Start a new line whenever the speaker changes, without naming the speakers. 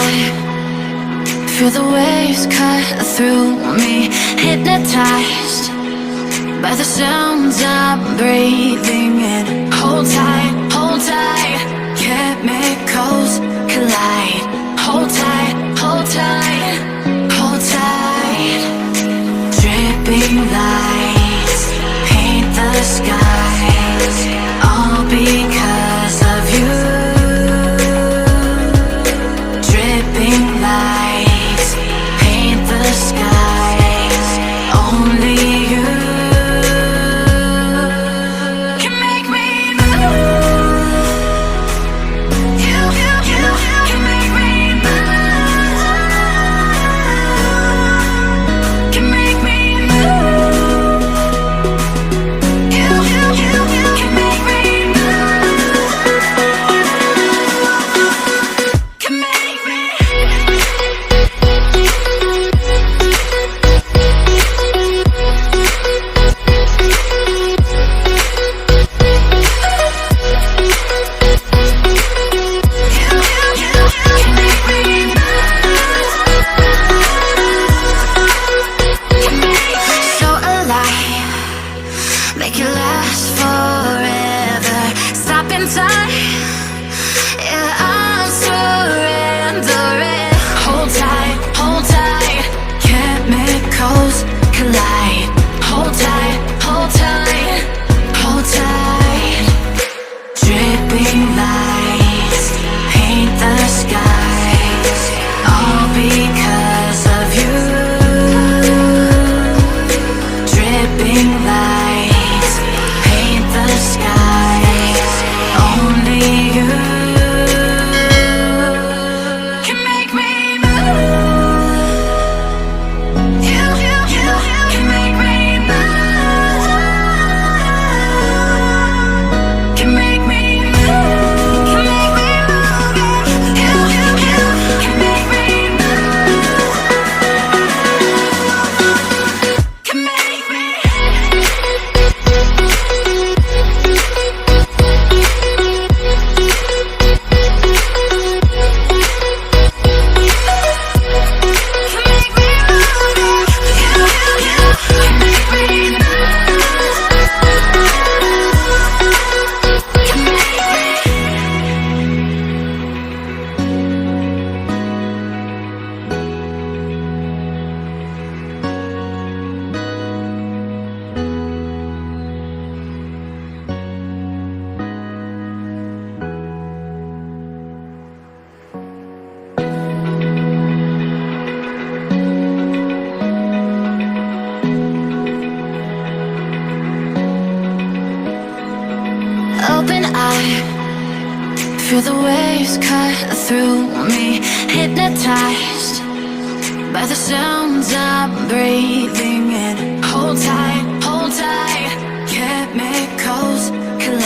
I feel the waves cut through me, hypnotized by the sounds I'm breathing in. Hold tight, chemicals collide. Hold tight, hold tight, hold tight. Dripping lights paint the skies, all because of you. Dripping lights paint the skies, only you can make me move. You can make me move. Can make me move. You can make me move. Can make me. So alive, make it last forever. Stop in time, yeah, I'm surrendering. Hold tight, chemicals collide. Hold tight, hold tight, hold tight. Dripping lights paint the skies, all because of you. Dripping lights paint the skies, only you can make me move. You can make me move. Can make me move. Can make me move. You can make me move. Can make me. Open eye, feel the waves cut through me, hypnotized by the sounds I'm breathing in. Hold tight, chemicals collide.